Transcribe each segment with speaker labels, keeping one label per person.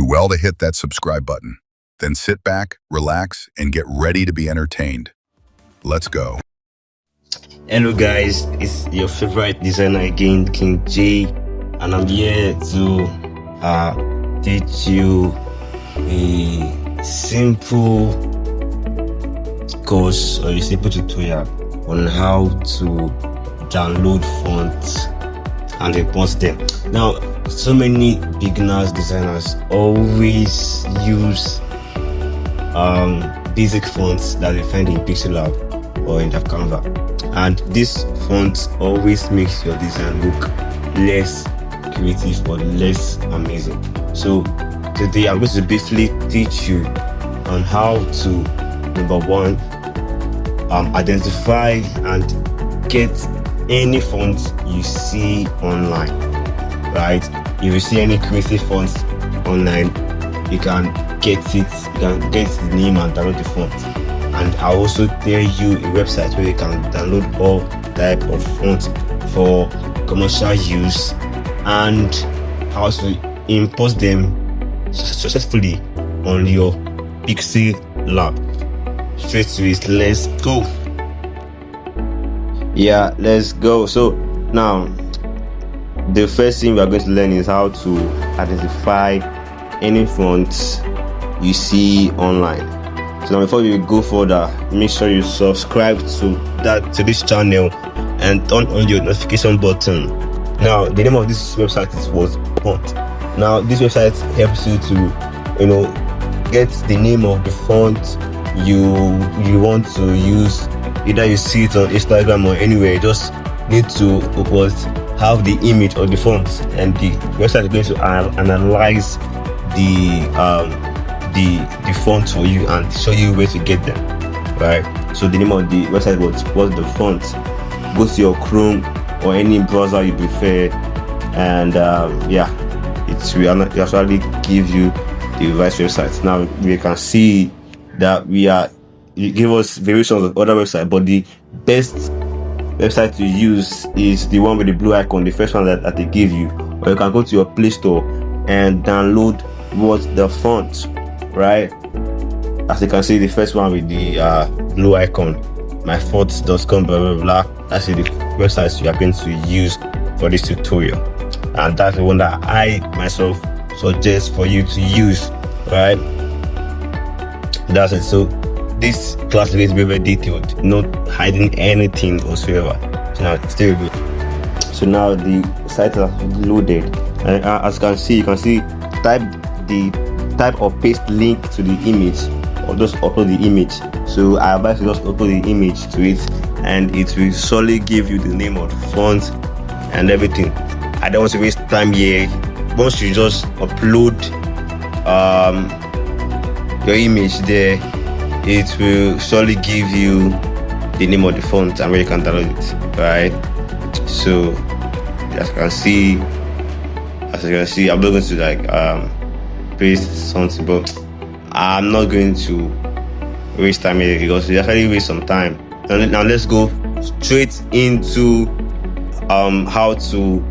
Speaker 1: do well to hit that subscribe button. Then sit back, relax, and get ready to be entertained. Let's go.
Speaker 2: Hello guys, it's your favorite designer again, King J, and I'm here to teach you a simple course or a simple tutorial on how to download fonts and import them. Now, so many beginners designers always use basic fonts that they find in PixelLab or in the Canva, and this font always makes your design look less creative or less amazing. So today I'm going to briefly teach you on how to, number one, identify and get any font you see online, right? If you see any creative fonts online, you can get it, you can get the name and download the font. And I'll also tell you a website where you can download all type of fonts for commercial use and how to import them successfully on your PixelLab. Straight to it, let's go. Yeah, let's go. So now the first thing we are going to learn is how to identify any fonts you see online. So now before we go further, make sure you subscribe to this channel and turn on your notification button. Now the name of this website was font. Now this website helps you to get the name of the font you want to use. Either you see it on Instagram or anywhere, you just need to have the image of the font, and the website is going to analyze the font for you and show you where to get them, right? So the name of the website was the font. Go to your Chrome or any browser you prefer, and it will actually give you the revised website. Now we can see that you give us variations of other websites, but the best website to use is the one with the blue icon, the first one that they give you. Or you can go to your Play Store and download the font, right? As you can see, the first one with the blue icon, myfonts.com, blah blah blah. That's the website you are going to use for this tutorial, and that's the one that I myself suggest for you to use, right? That's it. So this class is very detailed, not hiding anything whatsoever. So now stay with me. So now the site is loaded, and as you can see type or paste link to the image, or just upload the image. So I advise you just upload the image to it, and it will surely give you the name of the font and everything. I don't want to waste time here. Once you just upload your image there, it will surely give you the name of the font and where you can download it, right? So as you can see, I'm not going to paste something, but I'm not going to waste time here because we actually waste some time. Now let's go straight into how to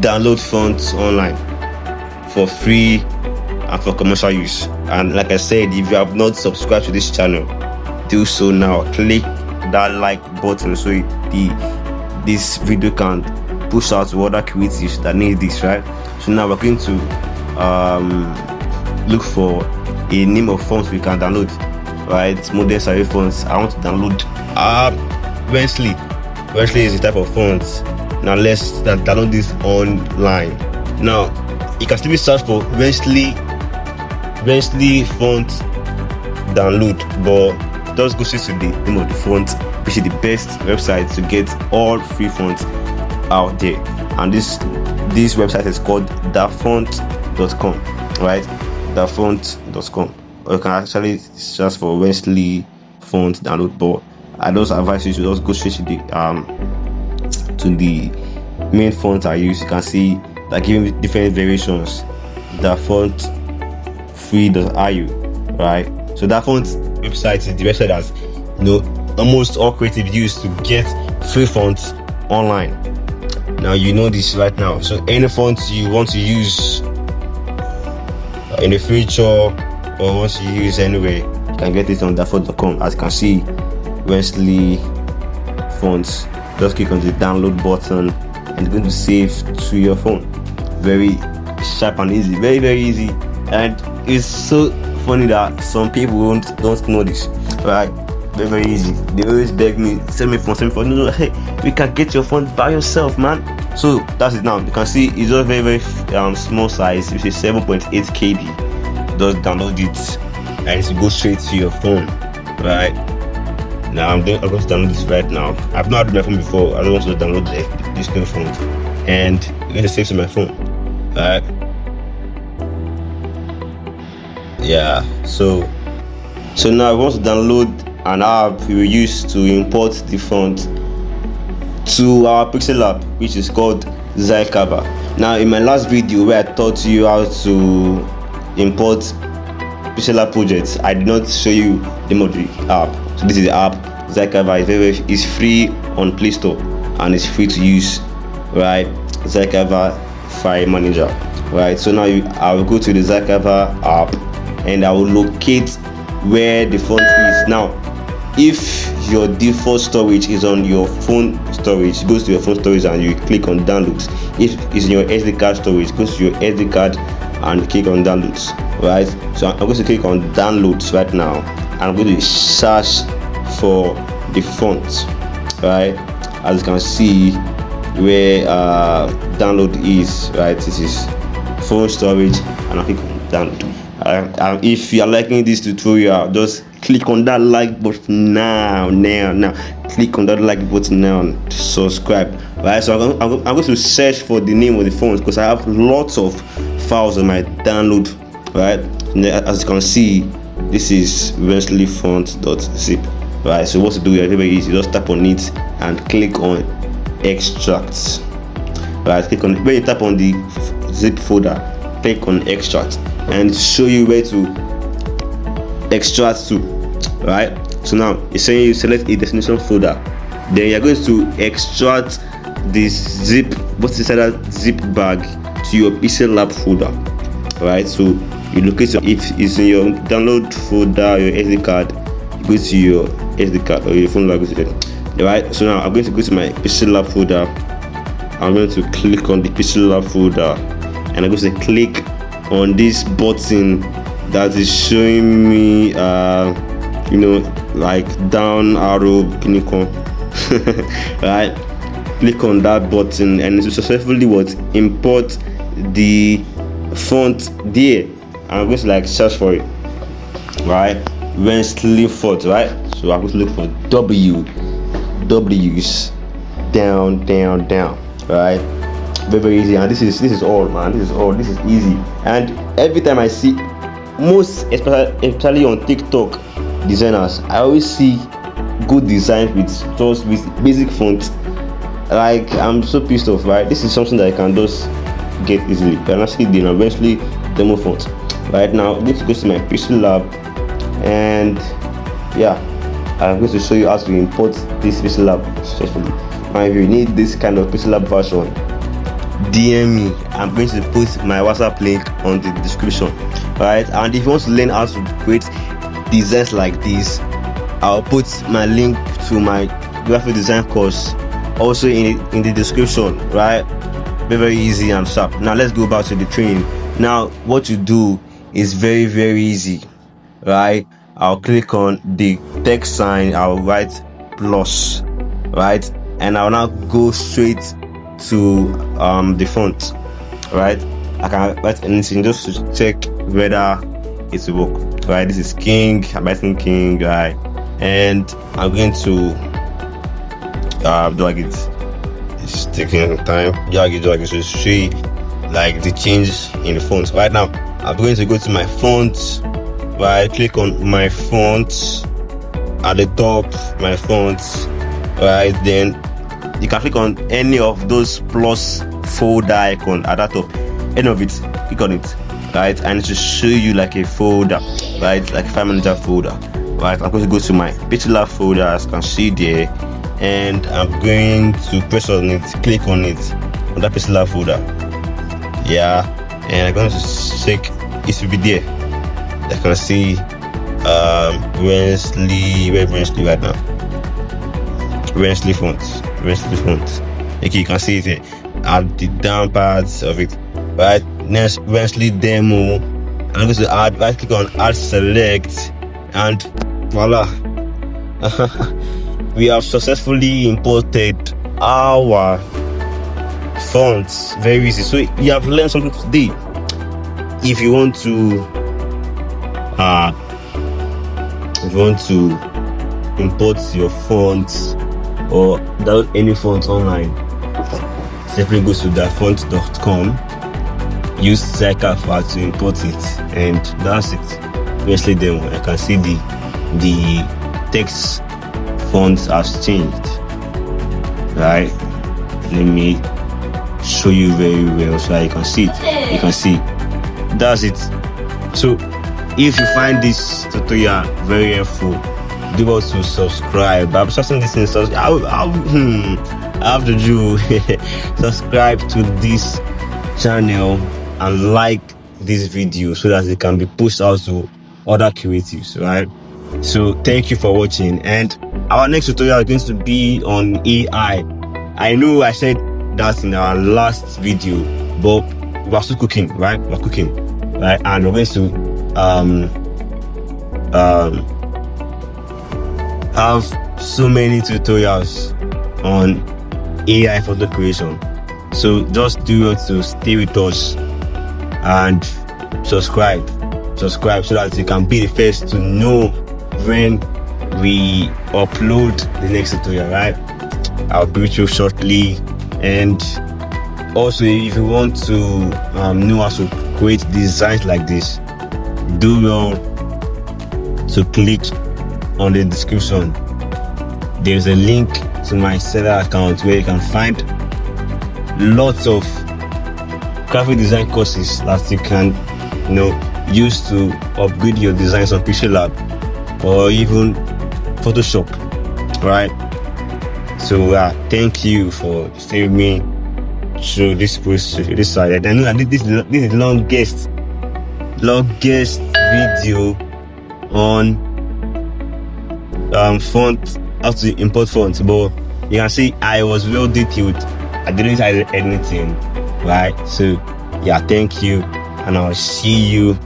Speaker 2: download fonts online for free and for commercial use. And like I said, if you have not subscribed to this channel, do so now. Click that like button so this video can push out to other creatives that need this, right? So now we're going to look for a name of fonts we can download, right? Modern serif fonts. I want to download Wesley. Wesley is the type of font. Now let's download this online. Now you can still search for Wesley font download, but just go straight to the name of the font, which is the best website to get all free fonts out there. And this website is called thefont.com, right? Thefont.com. Or you can actually search for Wesley font download, but I just advise you to just go straight to the main font I use. You can see that giving different variations. The font free.io, right? So that font website is the website that almost all creative use to get free fonts online. Now you know this right now. So any font you want to use, in the future or once you use anyway, you can get it on default.com. As you can see, Wesley fonts. Just click on the download button and it's going to save to your phone. Very sharp and easy, very easy. And it's so funny that some people don't know this, right? Very easy. They always beg me, send me phone. No, hey, we can get your phone by yourself, man. So that's it now. You can see it's a very small size, which is 7.8 KB. Just download it and it goes straight to your phone, right? Now I'm going to download this right now. I've not had my phone before. I don't want to download this new phone, and I'm going to save to my phone, right? Yeah. So now I want to download an app we will use to import the font to our PixelLab, which is called Zycover. Now in my last video where I taught you how to import PixelLab projects, I did not show you the name of the app. So this is the app. Zycover is free on Play Store and it's free to use, right? Zycover File Manager, right? So now I will go to the Zycover app and I will locate where the font is. Now if your default storage is on your phone storage, goes to your phone storage and you click on downloads. If it's in your SD card storage, goes to your SD card and click on downloads, right? So I'm going to click on downloads right now and I'm going to search for the font, right? As you can see where download is, right? This is phone storage and I'll click on download. If you are liking this tutorial, just click on that like button now. Click on that like button now and subscribe, right? So I'm going to search for the name of the phone because I have lots of files on my download, right? And as you can see, this is wesleyfont.zip, right? So what to do is very easy. Just tap on it and click on extract, right? Click on, when you tap on the zip folder, click on extract and show you where to extract to, right? So now it's saying you select a destination folder, then you're going to extract this zip, what's inside that zip bag, to your PixelLab folder, right? So you locate if it's in your download folder, your SD card, you go to your SD card or your phone language, right? So now I'm going to go to my PixelLab folder. I'm going to click on the PixelLab folder and I'm going to click on this button that is showing me like down arrow icon. Right, click on that button and it will successfully import the font there. I'm going to like search for it, right? Wesley font, right? So I'm going to look for W's down, right? Very easy. And this is all, man. This is easy. And every time I see, most especially on TikTok designers, I always see good design with basic fonts. Like, I'm so pissed off, right? This is something that I can just get easily. And actually the eventually demo font. Right now I'm going to go to my PixelLab and yeah, I'm going to show you how to import this PixelLab successfully. And if you need this kind of PixelLab version, DM me. I'm going to put my WhatsApp link on the description, right? And if you want to learn how to create designs like this, I'll put my link to my graphic design course also in the description, right? Very easy and sharp. Now let's go back to the training. Now what you do is very easy, right? I'll click on the text sign, I'll write plus, right? And I'll now go straight to the font, right? I can write anything just to check whether it will work, right? This is King, I'm writing King, right? And I'm going to drag it. It's taking time. Drag it so see like the change in the font. Right now I'm going to go to my font, right? Click on my font at the top, my font, right? Then you can click on any of those plus folder icon at that top, any of it, click on it, right? And it will show you like a folder, right? Like a file manager folder, right? I'm going to go to my PixelLab folder, as you can see there, and I'm going to press on it, click on it, on that PixelLab folder, yeah, and I'm going to check it will be there. I can see Wensley, where Wensley right now? Wensley fonts. Okay, you can see it here at the down parts of it. Right, next Wensley demo. I'm going to add, right click on add select, and voila. We have successfully imported our fonts. Very easy. So you have learned something today. If you want to import your fonts or download any font online, simply go to dafont.com, use typography to import it, and that's it. Basically, then I can see the text font has changed. Right, let me show you very well so you can see it. You can see that's it. So if you find this tutorial very helpful, do also subscribe. I'm starting this in I have to do subscribe to this channel and like this video so that it can be pushed out to other creatives, right? So thank you for watching, and our next tutorial is going to be on AI. I know I said that in our last video, but we're still cooking, right? We're cooking, right? And we're going to have so many tutorials on AI photo creation. So just do it to stay with us and subscribe so that you can be the first to know when we upload the next tutorial, right? I'll be with you shortly. And also, if you want to know how to create designs like this, do well to click on the description. There's a link to my seller account where you can find lots of graphic design courses that you can use to upgrade your designs on PixelLab or even Photoshop, right? So thank you for staying with me through this process, this side. I know that this is the longest video on font, how to import fonts, but you can see I was well detailed. I didn't hide anything, right? So yeah, thank you, and I'll see you